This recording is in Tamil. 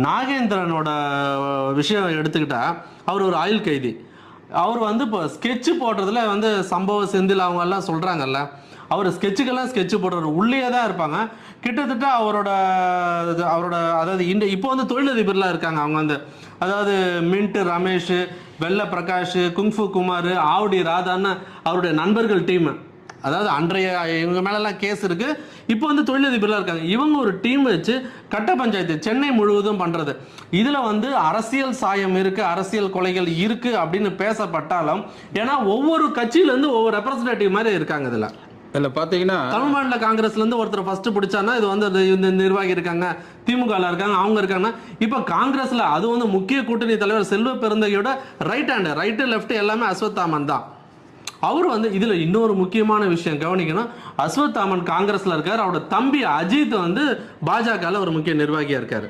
நாகேந்திரனோட விஷயம் எடுத்துக்கிட்டா அவர் ஒரு ஆயுள் கைதி. அவர் வந்து இப்போ ஸ்கெட்சு போடுறதுல வந்து சம்பவ செந்தில் அவங்க எல்லாம் சொல்கிறாங்கல்ல, அவர் ஸ்கெட்சுக்கெல்லாம் ஸ்கெட்சு போடுற உள்ளே தான் இருப்பாங்க. கிட்டத்தட்ட அவரோட அதாவது இப்போ வந்து தொழிலதிபர்லாம் இருக்காங்க. அவங்க வந்து அதாவது மின்ட் ரமேஷ், வெள்ள பிரகாஷ், குங்ஃபு குமார், ஆவடி ராதான்னு அவருடைய நண்பர்கள் டீம். அதாவது அன்றைய இவங்க மேலெல்லாம் கேஸ் இருக்கு. இப்போ வந்து தொழிலதிபர்லாம் இருக்காங்க. இவங்க ஒரு டீம் வச்சு கட்ட பஞ்சாயத்து சென்னை முழுவதும் பண்றது. இதுல வந்து அரசியல் சாயம் இருக்கு, அரசியல் கொலைகள் இருக்கு அப்படின்னு பேசப்பட்டாலும், ஏன்னா ஒவ்வொரு கட்சியில இருந்து ஒவ்வொரு ரெப்ரஸன்டேட்டிவ் மாதிரி இருக்காங்க. இதுல பாத்தீங்கன்னா தமிழ் மாநில காங்கிரஸ்ல இருந்து ஒருத்தர் ஃபர்ஸ்ட் பிடிச்சானா இது வந்து இந்த நிர்வாகி இருக்காங்க, திமுக இருக்காங்க, அவங்க இருக்காங்க. இப்ப காங்கிரஸ்ல அது வந்து முக்கிய கூட்டணி தலைவர் செல்வ பெருந்தகையோட ரைட் ஹேண்ட், ரைட்டு லெஃப்ட் எல்லாமே அஸ்வத்தாமன் தான். அவர் வந்து இதுல இன்னொரு முக்கியமான விஷயம் கவனிக்கணும். அஸ்வத்தாமன் காங்கிரஸ்ல இருக்காரு, அவரோட தம்பி அஜித் வந்து பாஜக ஒரு முக்கிய நிர்வாகியா இருக்காரு.